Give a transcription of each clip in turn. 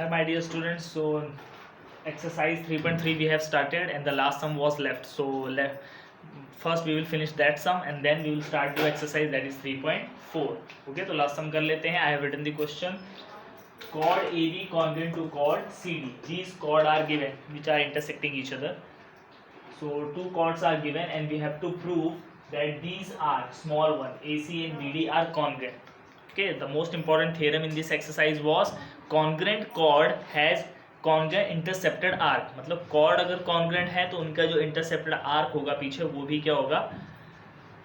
Hi my dear students, so exercise 3.3 we have started and the last sum was left. So first we will finish that sum and then we will start the exercise that is 3.4. Okay, तो last sum कर लेते हैं. I have written the question. Chord AB congruent to chord CD. These chords are given which are intersecting each other. So two chords are given and we have to prove that these are small one AC and BD are congruent. Okay, the most important theorem in this exercise was congruent chord has congruent intercepted arc. मतलब chord अगर congruent है तो उनका जो intercepted arc होगा पीछे वो भी क्या होगा,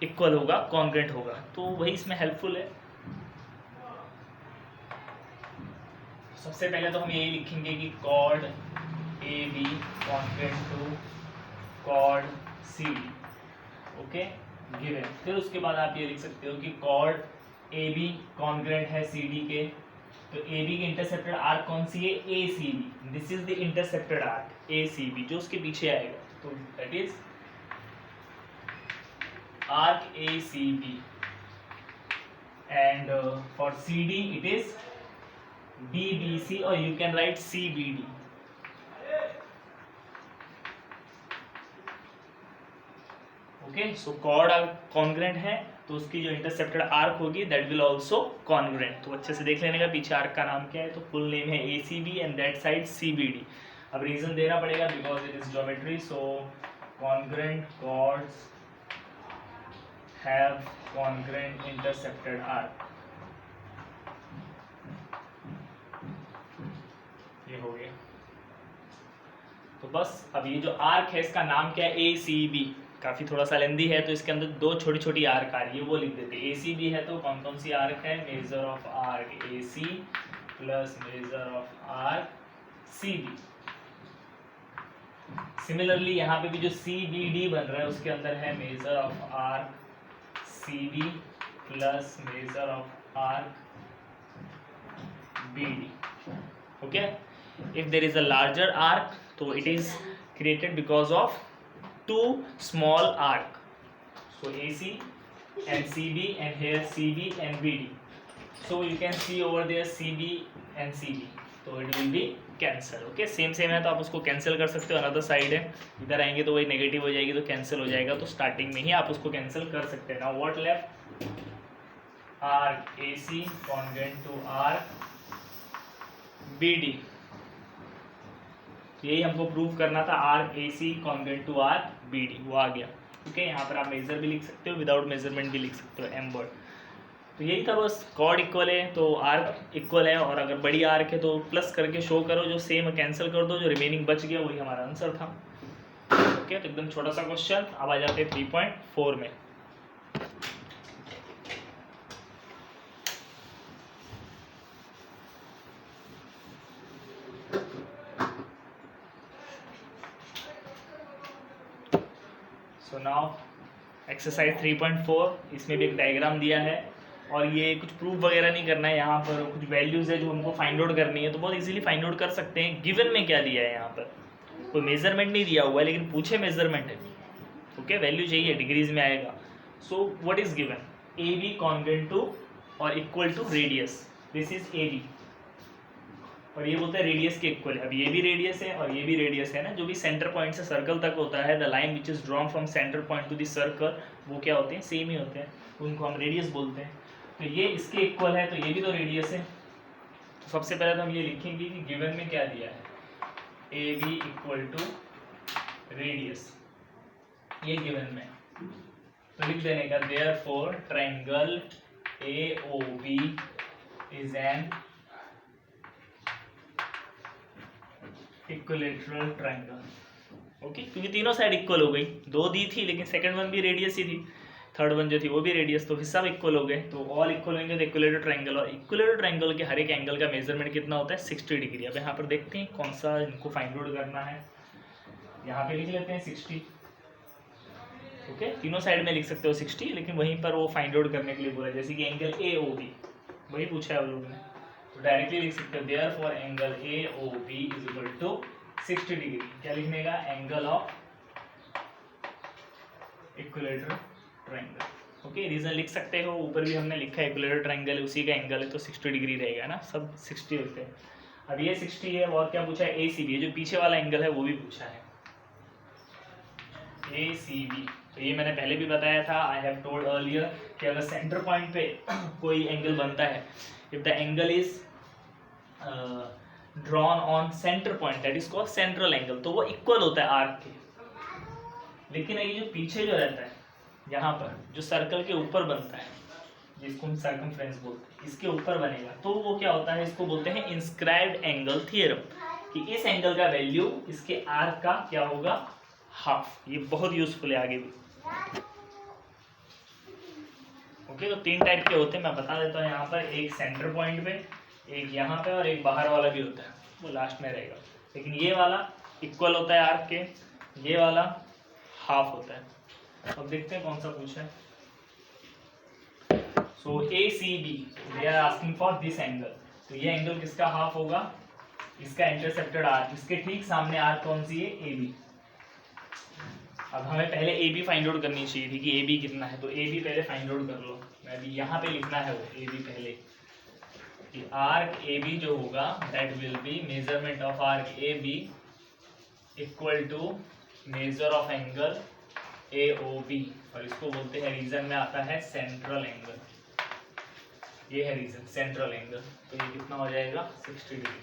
इक्वल होगा, congruent होगा. तो वही इसमें हेल्पफुल है. सबसे पहले तो हम यही लिखेंगे कि chord AB congruent to chord CD. Okay, given. फिर उसके बाद आप ये लिख सकते हो कि chord AB कॉन्ग्रेंट है CD के, तो AB की इंटरसेप्टेड आर्क कौन सी है, ACB. This is the intercepted arc ACB जो उसके पीछे आएगा, तो that is arc ACB. And for CD it is DBC और you can write CBD. Okay, so chord congruent है तो उसकी जो इंटरसेप्टेड आर्क होगी दैट विल आल्सो कॉन्ग्रेंट. तो अच्छे से देख लेने का पीछे आर्क का नाम क्या है, तो फुल नेम है ACB and that side CBD. अब रीजन देना पड़ेगा because it is geometry. So congruent chords have congruent intercepted arc. ये हो गया. तो बस अब ये जो आर्क है इसका नाम क्या है, ACB. काफ़ी थोड़ा सा लेंदी है तो इसके अंदर दो छोटी छोटी आर्क आ रही है, वो लिख देते हैं. ACB है तो कौन कौन सी आर्क है, major of arc AC plus major of arc CB. Similarly यहाँ पे भी जो CBD बन रहा है उसके अंदर है major of arc CB plus major of arc BD. Okay, if there is a larger arc तो it is created because of two small arc. So AC and CB and here CB and BD. So you can see over there CB and CB. So it will be cancel. Okay, same है तो आप उसको cancel कर सकते हो. Another side है, इधर आएंगे तो वही नेगेटिव हो जाएगी तो कैंसिल हो जाएगा. तो स्टार्टिंग में ही आप उसको कैंसिल कर सकते हैं. Now what left, arc AC congruent to arc BD. यही हमको प्रूव करना था, arc AC congruent to arc BD. वो आ गया. ओके, यहाँ पर आप मेजर भी लिख सकते हो, विदाउट मेजरमेंट भी लिख सकते हो, M वर्ड. तो यही था बस. कॉर्ड इक्वल है तो आर्क इक्वल है, और अगर बड़ी आर्क है तो प्लस करके शो करो, जो सेम कैंसिल कर दो, जो रिमेनिंग बच गया वही हमारा आंसर था. ओके, तो एकदम छोटा सा क्वेश्चन. अब आ जाते हैं 3.4 में. So now exercise 3.4. इसमें भी एक डायग्राम दिया है और ये कुछ प्रूफ वगैरह नहीं करना है. यहाँ पर कुछ वैल्यूज़ है जो हमको फाइंड आउट करनी है, तो बहुत इजीली फाइंड आउट कर सकते हैं. गिवन में क्या दिया है, यहाँ पर कोई मेजरमेंट नहीं दिया हुआ है लेकिन पूछे मेजरमेंट है. ओके, वैल्यू चाहिए, डिग्रीज में आएगा. So what is given, AB congruent to और equal to radius. This is AB और ये बोलते हैं रेडियस के इक्वल है. अब ये भी रेडियस है और ये भी रेडियस है ना. जो भी सेंटर पॉइंट से सर्कल तक होता है, the line which is drawn from centre point two the circle, वो क्या होते हैं, सेम ही होते हैं, उनको हम रेडियस बोलते हैं. तो ये इसके इक्वल है तो ये भी तो रेडियस है. तो सबसे पहले तो हम ये लिखेंगे कि गिवन में क्या दिया है, AB इक्वल टू रेडियस. ये गिवन में तो लिख देने का, therefore triangle AOB is an equilateral triangle. Okay, क्योंकि तीनों साइड इक्वल हो गई. दो दी थी लेकिन सेकंड वन भी रेडियस ही थी, थर्ड वन जो थी वो भी रेडियस, तो फिर सब इक्वल हो गए. तो ऑल इक्वल होंगे तो इक्विलैटरल ट्रायंगल. और इक्विलैटरल ट्रायंगल के हर एक एंगल का मेजरमेंट कितना होता है, 60 डिग्री. अब यहाँ पर देखते हैं कौन सा इनको फाइंड आउट करना है. यहाँ पे लिख लेते हैं 60. ओके, तीनों साइड में लिख सकते हो 60, लेकिन वहीं पर वो फाइंड आउट करने के लिए बोला, जैसे कि एंगल AOB वही पूछा है वो लोग ने, तो डायरेक्टली लिख सकते हो, therefore angle AOB is equal to 60 degree. क्या लिखने का, angle of equilateral triangle. Okay, reason लिख सकते हो, ऊपर भी हमने लिखा है इक्विलैटरल ट्रायंगल उसी का एंगल है तो 60 डिग्री रहेगा ना, सब 60 होते हैं. अब ये 60 है और क्या पूछा है ACB, जो पीछे वाला एंगल है वो भी पूछा है ACB। तो ये मैंने पहले भी बताया था, आई हैव टोल्ड अर्लियर कि अगर सेंटर पॉइंट पे कोई एंगल बनता है, if the angle is drawn on centre point that is called central angle, तो वो इक्वल होता है आर्क के। लेकिन ये जो पीछे जो रहता है यहाँ पर जो सर्कल के ऊपर बनता है, जिसको हम सर्कमफ्रेंस बोलते हैं, इसके ऊपर बनेगा, तो वो क्या होता है, इसको बोलते हैं इंस्क्राइब्ड एंगल थ्योरम, कि इस एंगल का वैल्यू इसके आर्क का क्या होगा, हाफ। ये बहुत यूजफुल है आगे भी। ओके, तो 3 टाइप के होते हैं, मैं बता देता हूँ यहाँ पर। एक सेंटर पॉइंट पे, एक यहाँ पे, और एक बाहर वाला भी होता है, वो लास्ट में रहेगा। लेकिन ये वाला इक्वल होता है आर्क के, ये वाला हाफ होता है। अब देखते हैं कौन सा पूछा है। So ACB they are asking for this angle, तो ये एंगल किसका हाफ होगा, इसका इंटरसेप्टेड आर्क, इसके ठीक सामने आर्क कौन सी है, AB। अब हमें पहले AB फाइंड आउट करनी चाहिए थी कि AB कितना है, तो AB पहले फाइंड आउट कर लो। मैं अभी यहाँ पे लिखना है वो AB पहले, कि आर्क AB जो होगा that will be measurement of arc AB equal to measure of angle AOB, और इसको बोलते हैं, रीजन में आता है सेंट्रल एंगल। ये है रीजन सेंट्रल एंगल, तो ये कितना हो जाएगा 60 डिग्री।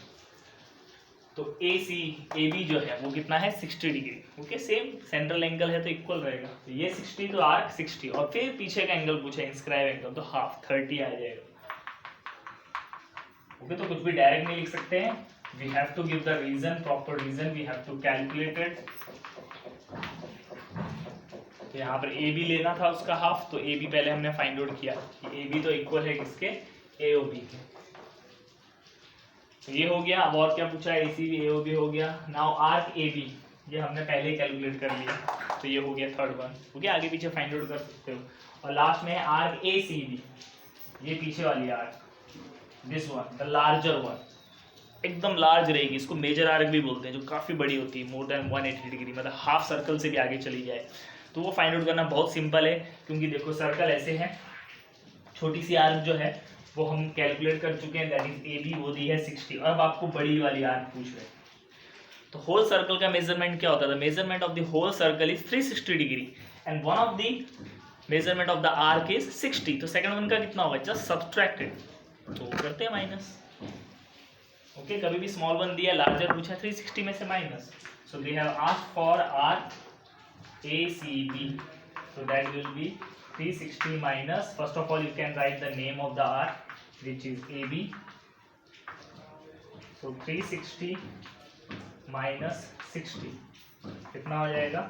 तो AB जो है वो कितना है 60 degree. Okay, same central angle है तो इक्वल रहेगा, तो ये 60 तो आर्क 60, और फिर पीछे का एंगल पूछा इंस्क्राइब एंगल, तो हाफ 30 आ जाएगा। ओके, तो कुछ भी डायरेक्ट नहीं लिख सकते हैं, we have to give the reason, proper reason, we have to calculate it. तो यहाँ पर AB लेना था उसका हाफ, तो AB पहले हमने फाइंड आउट किया कि AB तो इक्वल है किसके, AOB के। तो ये हो गया। अब और क्या पूछा है, ACB AOB हो गया। नाउ आर्क AB, ये हमने पहले कैलकुलेट कर लिया, तो ये हो गया थर्ड वन। ओके, आगे पीछे फाइंड आउट कर सकते हो। और लास्ट में है आर्क ACB, ये पीछे वाली arc, this one the larger one, एकदम लार्ज रहेगी, इसको मेजर आर्क भी बोलते हैं, जो काफ़ी बड़ी होती है, मोर देन 180 डिग्री, मतलब हाफ सर्कल से भी आगे चली जाए। तो वो फाइंड आउट करना बहुत सिंपल है, क्योंकि देखो सर्कल ऐसे है, छोटी सी आर्क जो है वो हम कैलकुलेट कर चुके हैं, दैट इज AB, वो दी है 60। अब आपको बड़ी वाली आर्क पूछ रहे हैं, तो होल सर्कल का मेजरमेंट क्या होता है, measurement of the whole circle is 360 degree and one of the measurement of the arc is 60। तो सेकंड वन का कितना होगा, जस्ट सब्ट्रैक्टेड, तो करते हैं माइनस। ओके, कभी भी स्मॉल वन दिया, लार्जर पूछा, 360 में से minus, so they have asked for arc ACB, so that will be 360 minus, first of all you can write the name of the arc which is AB, so 360 minus 60 कितना हो जाएगा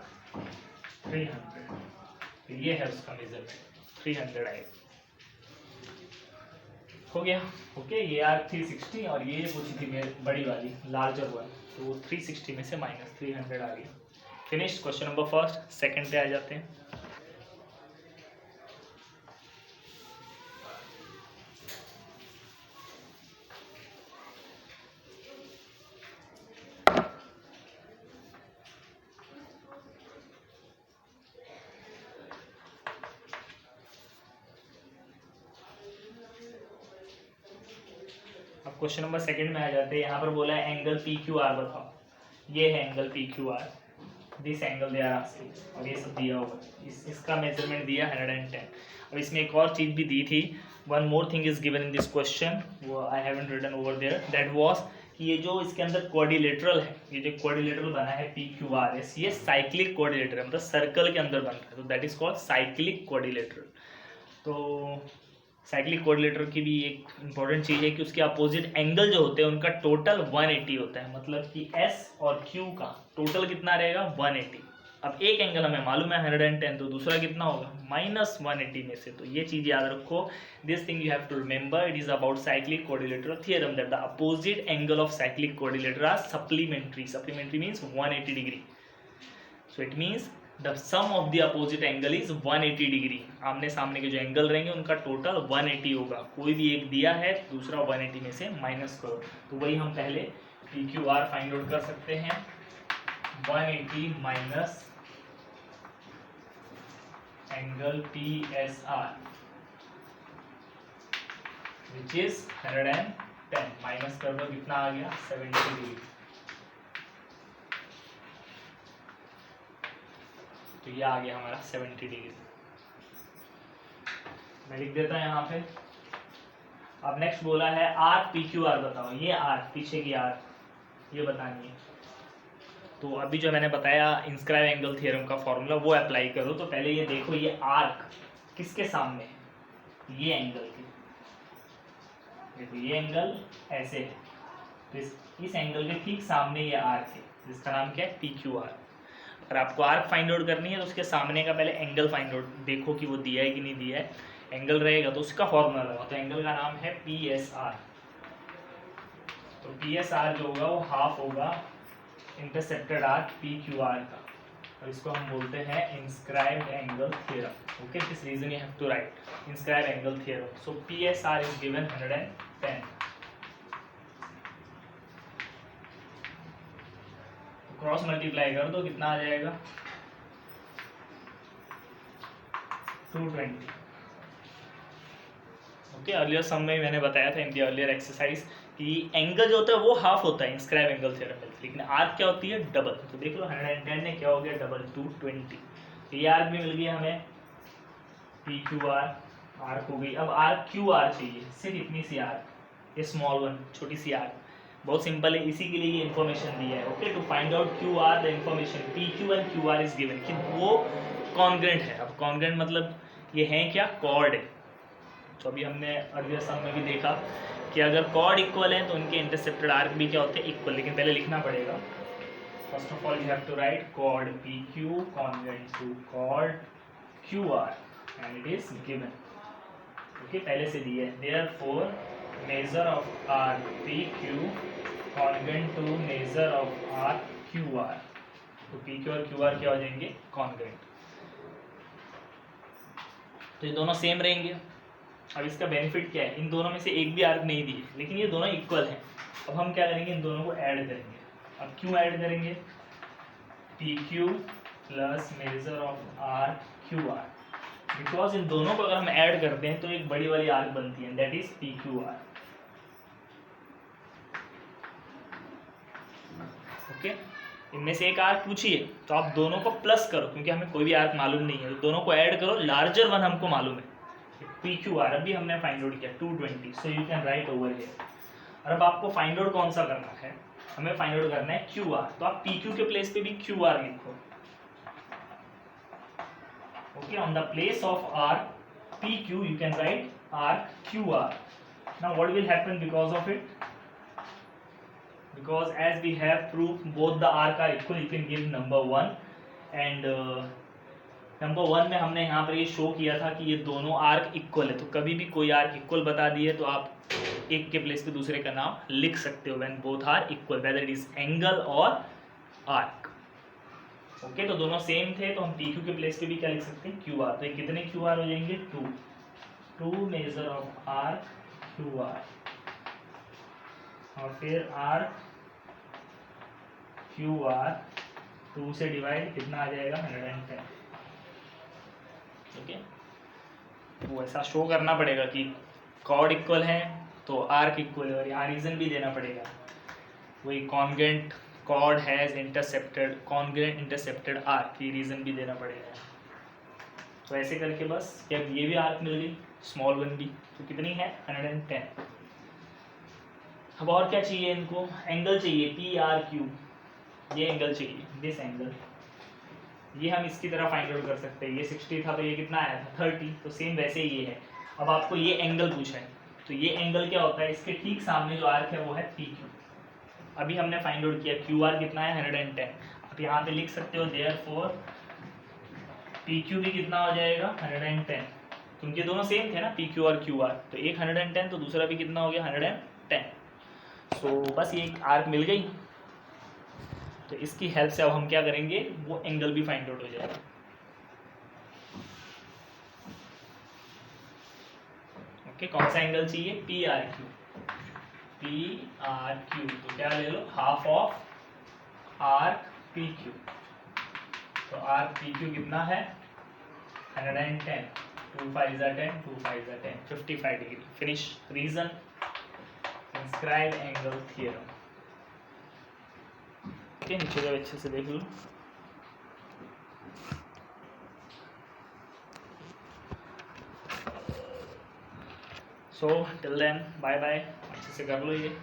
300, तो ये है उसका मेजरमेंट, 300 आएगा। हो गया। ओके, ये आर्क 360 और ये पूछी थी मेरी बड़ी वाली लार्जर वन, तो वो 360 में से माइनस 300 आ गया। Finish question number first. Second पे आ जाते हैं। अब क्वेश्चन नंबर सेकंड में आ जाते हैं। यहाँ पर बोला है एंगल PQR बताओ, ये है angle PQR, this angle they are asking, और ये सब दिया होगा, इसका मेजरमेंट दिया 110। अब इसमें एक और चीज़ भी दी थी, one more thing is given in this question, वो I haven't written over there, that was कि ये जो इसके अंदर क्वाड्रिलेटरल है, ये जो क्वाड्रिलेटरल बना है PQRS, ये साइक्लिक क्वाड्रिलेटरल है, मतलब सर्कल के अंदर बन रहा है, तो that is called cyclic quadrilateral. तो साइक्लिक क्वाड्रिलेटरल की भी एक इंपॉर्टेंट चीज़ है कि उसके अपोजिट एंगल जो होते हैं उनका टोटल 180 होता है, मतलब कि S और Q का टोटल कितना रहेगा 180। अब एक एंगल हमें मालूम है 110, तो दूसरा कितना होगा -180 में से, तो ये चीज़ याद रखो। This thing you have to remember, it is about cyclic quadrilateral theorem that the opposite angle of cyclic quadrilateral are supplementary, supplementary means 180 degree, so it means the sum of the opposite angle is 180 degree. आमने सामने के जो angle रहेंगे उनका total 180 होगा, कोई भी एक दिया है दूसरा 180 में से माइनस करो, तो वही हम पहले PQR फाइंड आउट कर सकते हैं, 180 minus angle PSR which is 110, 110 minus कर दो, कितना आ गया 70 डिग्री। तो ये आ गया हमारा 70 डिग्री। मैं लिख देता हूँ यहाँ पे। अब नेक्स्ट बोला है आर्क पी क्यू आर बताओ, ये आर्क पीछे की आर्क ये बतानी है। तो अभी जो मैंने बताया इंस्क्राइब एंगल थ्योरम का फॉर्मूला वो अप्लाई करो। तो पहले ये देखो ये आर्क किसके सामने है, ये एंगल के। देखो ये एंगल ऐसे है, तो इस एंगल के ठीक सामने ये आर्क है जिसका नाम क्या है पी क्यू आर। अगर आपको आर्क फाइंड आउट करनी है तो उसके सामने का पहले एंगल फाइंड आउट देखो कि वो दिया है कि नहीं दिया है। एंगल रहेगा तो उसका फॉर्मूला लगाओ। तो एंगल का नाम है पी एस आर। तो पी एस आर जो होगा वो हाफ होगा intercepted arc P Q R का, और इसको हम बोलते हैं inscribed angle theorem. Okay, this reason you have to write inscribed angle theorem. So P S R is given 110। Cross multiply कर दो, कितना आ जाएगा 220। ओके, अर्लियर सम में मैंने बताया था इन दी अर्लियर एक्सरसाइज कि एंगल जो होता है वो हाफ होता है इंस्क्राइब एंगल थ्योरम में, लेकिन आर्क क्या होती है डबल। तो देख लो 110 ने क्या हो गया डबल 220। ये आर्क भी मिल गया हमें पी क्यू आर, आर्क हो गई। अब आर्क क्यू आर चाहिए, सिर्फ इतनी सी आर्क, ये स्मॉल वन छोटी सी आर्क। बहुत सिंपल है, इसी के लिए ये इन्फॉर्मेशन दी है। Okay, to find out Q R the information P Q and Q R is given कि वो कॉन्ग्रेंट है। अब कॉन्ग्रेंट मतलब ये है क्या, कॉर्ड है। तो अभी हमने अर्लियर सम में भी देखा कि अगर कॉर्ड इक्वल है तो उनके इंटरसेप्टेड आर्क भी क्या होते हैं इक्वल। लेकिन पहले लिखना पड़ेगा, first of all you have to write chord P Q congruent to chord Q R and it is given. Okay, पहले से दिया है therefore measure of arc P Q congruent to measure of arc Q R. तो P Q और Q R क्या हो जाएंगे congruent. तो ये दोनों सेम रहेंगे। अब इसका बेनिफिट क्या है, इन दोनों में से एक भी आर्क नहीं दी है लेकिन ये दोनों इक्वल हैं। अब हम क्या करेंगे, इन दोनों को ऐड करेंगे। अब क्यों ऐड करेंगे, P Q plus major of arc Q are, because in दोनों को अगर हम ऐड करते हैं तो एक बड़ी वाली आर्क बनती है that is P Q are. Okay, इनमें से एक आर्क पूछिए तो आप दोनों को प्लस करो क्योंकि हमें कोई भी आर्क मालूम नहीं है, तो दोनों को ऐड करो, लार्जर वन हमको मालूम है पी क्यू आर। अभी हमने फाइंड आउट किया 220, so you can right over here. और अब आपको फाइंड आउट कौन सा करना है, हमें फाइंड आउट करना है क्यू आर। तो आप पी क्यू के प्लेस पे भी क्यू आर लिखो। Okay, on the place of R P Q you can write R Q R. Now what will happen because of it, because as we have proved both the arc are equal you can give number 1 and number 1 में हमने यहाँ पर ये show किया था कि ये दोनों आर्क इक्वल है। तो कभी भी कोई आर्क इक्वल बता दिए तो आप एक के प्लेस पे दूसरे का नाम लिख सकते हो when both are equal whether it is angle और आर्क। ओके, तो दोनों सेम थे तो हम पी क्यू के प्लेस पे भी क्या लिख सकते हैं क्यू आर। तो ये कितने क्यू आर हो जाएंगे 2 major of arc Q are, और फिर आर्क क्यू आर 2 से डिवाइड कितना आ जाएगा 110। ठीक है, वो ऐसा शो करना पड़ेगा कि कॉर्ड इक्वल है तो आर्क इक्वल है, और यहाँ रीजन भी देना पड़ेगा वही congruent chord has intercepted congruent intercepted arc, ये रीजन भी देना पड़ेगा। तो ऐसे करके बस क्या ये भी आर्क मिल गई स्मॉल वन भी, तो कितनी है 110। अब और क्या चाहिए इनको, एंगल चाहिए पी आर क्यू, ये एंगल चाहिए दिस एंगल। ये हम इसकी तरह फाइंड आउट कर सकते हैं, ये 60 था तो ये कितना आया था 30, तो सेम वैसे ही ये है। अब आपको ये एंगल पूछा है तो ये एंगल क्या होता है, इसके ठीक सामने जो आर्क है वो है पी क्यू। अभी हमने फाइंड आउट किया क्यू आर कितना है 110। आप यहाँ पे लिख सकते हो देयरफॉर पी क्यू भी कितना हो जाएगा 110, क्योंकि दोनों सेम थे ना पी क्यू और क्यू आर, तो एक 110 तो दूसरा भी कितना हो गया 110। सो बस ये एक आर्क मिल गई। तो इसकी हेल्प से अब हम क्या करेंगे, वो एंगल भी फाइंड आउट हो जाएगा। ओके, कौन सा एंगल चाहिए P R Q, P R Q. तो क्या ले लो half of arc P Q. तो आर्क पी क्यू कितना है 110, 2 5 10, 2 5 10, 55 degree. Finish reason transcribe angle theorem. Okay, नीचे का अच्छे से देख लो। So till then bye bye, अच्छे से कर लो ये।